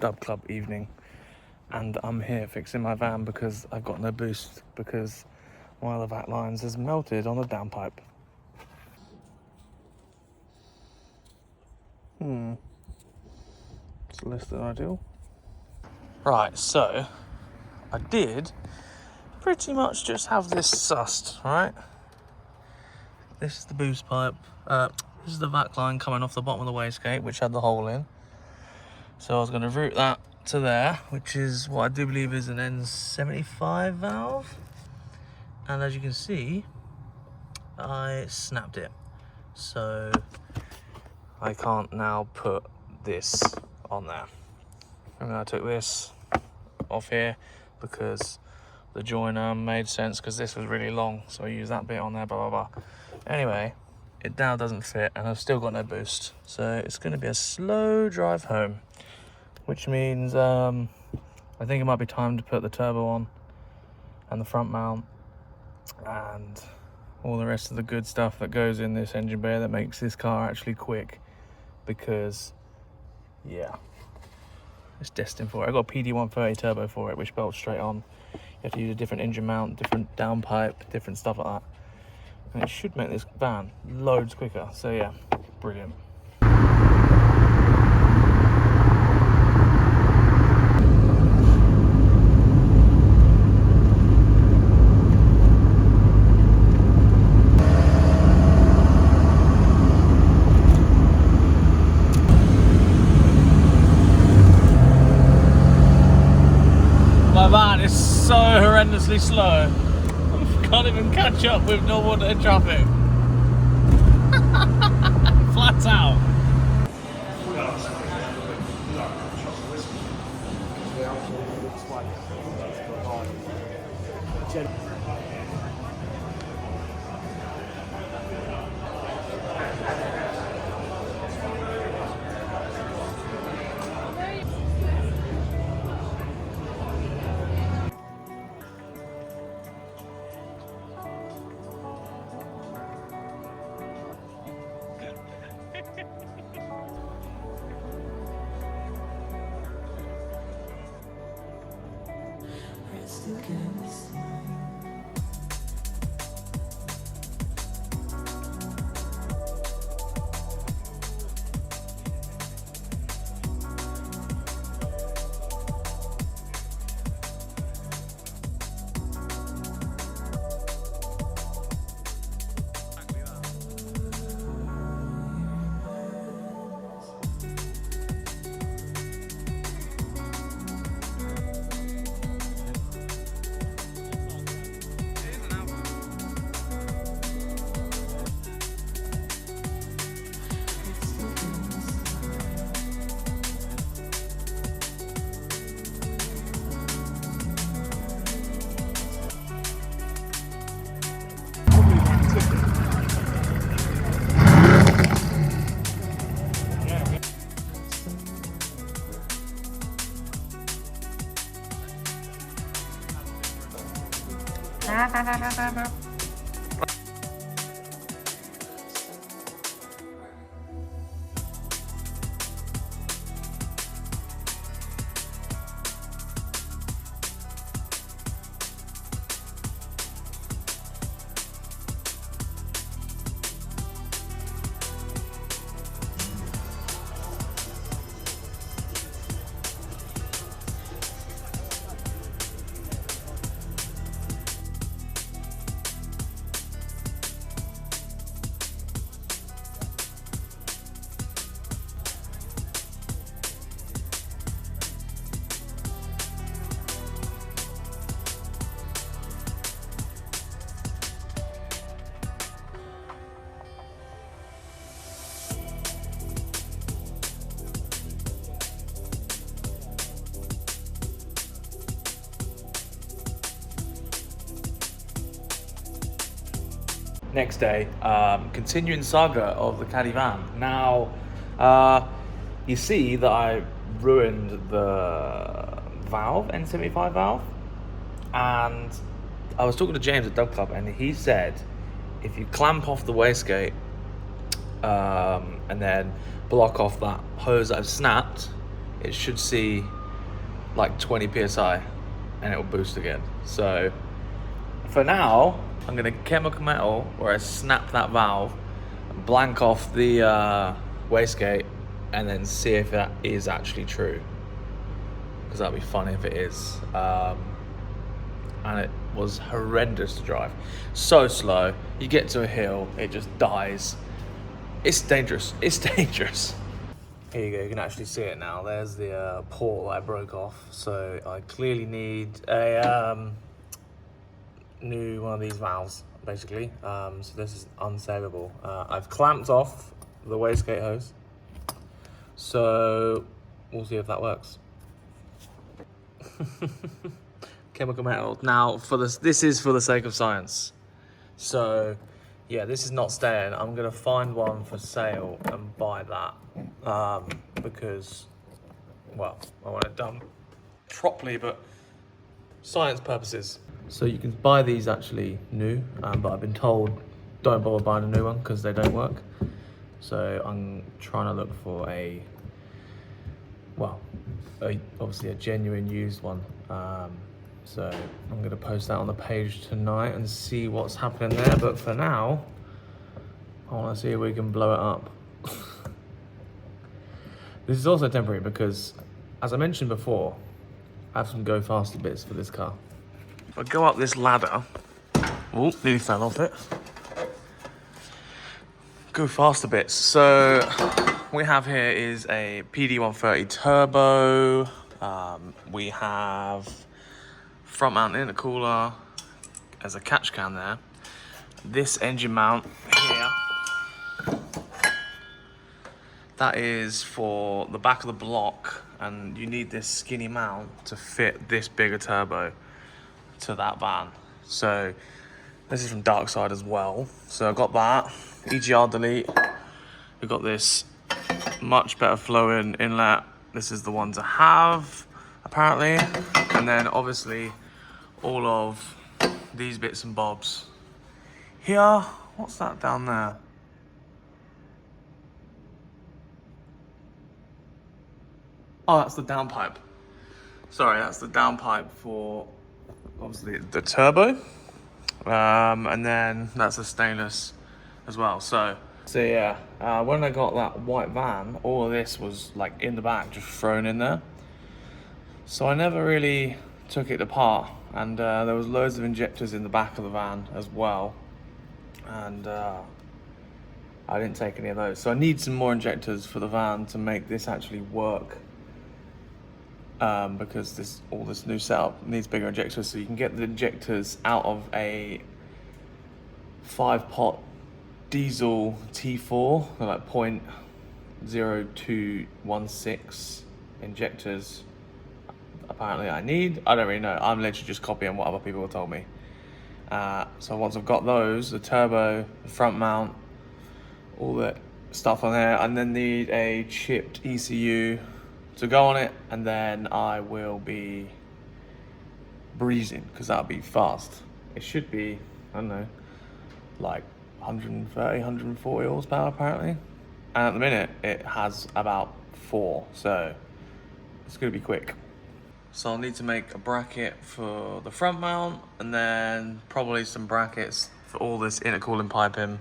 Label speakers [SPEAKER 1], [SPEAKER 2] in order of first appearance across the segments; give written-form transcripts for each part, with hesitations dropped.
[SPEAKER 1] dub club evening, and I'm here fixing my van because I've got no boost because one of the vac lines has melted on the downpipe. It's less than ideal. Right, so I did pretty much just have this sussed, right? This is the boost pipe. This is the vac line coming off the bottom of the wastegate, which had the hole in. So I was going to route that to there, which is what I do believe is an N75 valve. And as you can see, I snapped it. So I can't now put this on there. And I took this off here because the joiner made sense because this was really long. So I used that bit on there, blah, blah, blah. Anyway, it now doesn't fit and I've still got no boost. So it's going to be a slow drive home, which means I think it might be time to put the turbo on and the front mount and all the rest of the good stuff that goes in this engine bay that makes this car actually quick, because yeah, it's destined for it. I got a PD130 turbo for it, which bolts straight on. You have to use a different engine mount, different downpipe, different stuff like that, and it should make this van loads quicker. So yeah, brilliant. My van is so horrendously slow. I can't even catch up with normal day traffic. Flat out. Next day, continuing saga of the caddy van. Now, you see that I ruined the valve, N75 valve, and I was talking to James at Dub Club, and he said if you clamp off the wastegate and then block off that hose that I've snapped, it should see like 20 psi and it will boost again. So for now, I'm gonna chemical metal where I snap that valve, blank off the wastegate, and then see if that is actually true. Because that'd be funny if it is. And it was horrendous to drive. So slow. You get to a hill, it just dies. It's dangerous. It's dangerous. Here you go, you can actually see it now. There's the port that I broke off. So I clearly need a new one of these valves, basically. So this is unsavable. I've clamped off the wastegate hose. So we'll see if that works. Chemical metal. Now, this is for the sake of science. So, yeah, this is not staying. I'm gonna find one for sale and buy that because, well, I want it done properly, but science purposes. So you can buy these actually new, but I've been told don't bother buying a new one because they don't work. So I'm trying to look for obviously a genuine used one. So I'm gonna post that on the page tonight and see what's happening there. But for now, I wanna see if we can blow it up. This is also temporary because, as I mentioned before, I have some go faster bits for this car. If I go up this ladder, oh, nearly fell off it. Go faster bits. So what we have here is a PD130 turbo. We have front mount intercooler as a catch can there. This engine mount here, that is for the back of the block, and you need this skinny mount to fit this bigger turbo to that van. So this is from Dark Side as well. So I got that, EGR delete. We've got this much better flowing inlet. This is the one to have, apparently. And then obviously all of these bits and bobs. Here, what's that down there? Oh, that's the downpipe. Sorry, that's the downpipe for obviously the turbo. And then that's a stainless as well. So yeah, when I got that white van, all of this was like in the back, just thrown in there. So I never really took it apart, and there was loads of injectors in the back of the van as well, and I didn't take any of those. So I need some more injectors for the van to make this actually work, because all this new setup needs bigger injectors. So you can get the injectors out of a 5-pot diesel T4, they're like 0.0216 injectors. Apparently I don't really know. I'm literally just copying what other people have told me. So once I've got those, the turbo, the front mount, all that stuff on there, and then need a chipped ECU to go on it, and then I will be breezing, because that'll be fast. It should be, I don't know, like 130, 140 horsepower apparently. And at the minute, it has about 4, so it's gonna be quick. So I'll need to make a bracket for the front mount, and then probably some brackets for all this intercooling piping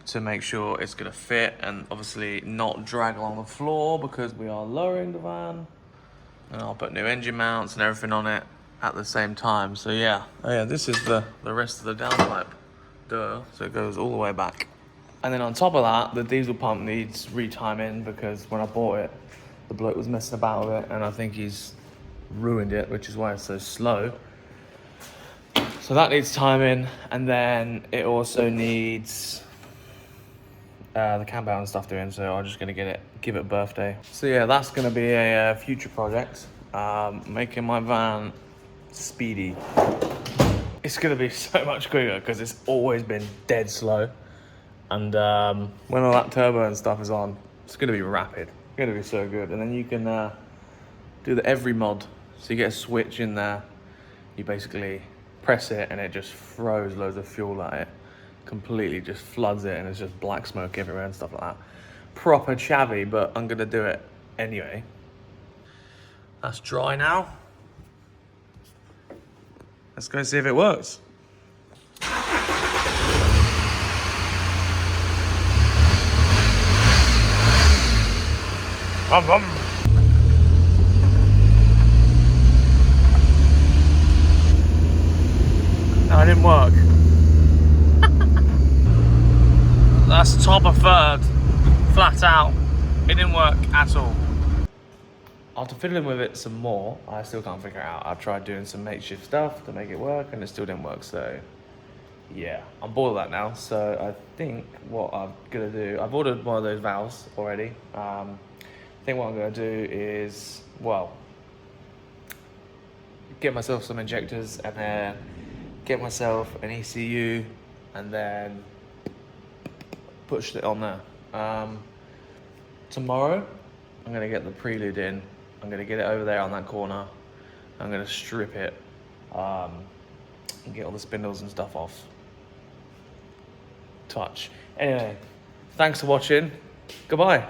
[SPEAKER 1] to make sure it's gonna fit and obviously not drag along the floor because we are lowering the van. And I'll put new engine mounts and everything on it at the same time. So yeah, this is the rest of the downpipe. So it goes all the way back. And then on top of that, the diesel pump needs retiming because when I bought it, the bloke was messing about with it, and I think he's ruined it, which is why it's so slow. So that needs timing, and then it also needs the cam belt and stuff doing, so I'm just gonna give it a birthday. So yeah, that's gonna be a future project, making my van speedy. It's gonna be so much quicker because it's always been dead slow, and when all that turbo and stuff is on, it's gonna be rapid. It's gonna be so good. And then you can do the every mod. So you get a switch in there, you basically press it and it just throws loads of fuel at it, completely just floods it, and it's just black smoke everywhere and stuff like that. Proper chavvy, but I'm gonna do it anyway. That's dry now. Let's go see if it works. Rum, rum. No, it didn't work. That's top of third, flat out. It didn't work at all. After fiddling with it some more, I still can't figure it out. I've tried doing some makeshift stuff to make it work and it still didn't work, so yeah, I'm bored of that now. So I think what I'm gonna do, I've ordered one of those valves already. I think what I'm gonna do is, well, get myself some injectors and then get myself an ECU and then push it on there. Tomorrow, I'm gonna get the prelude in. I'm gonna get it over there on that corner. I'm gonna strip it and get all the spindles and stuff off. Touch. Anyway, thanks for watching. Goodbye.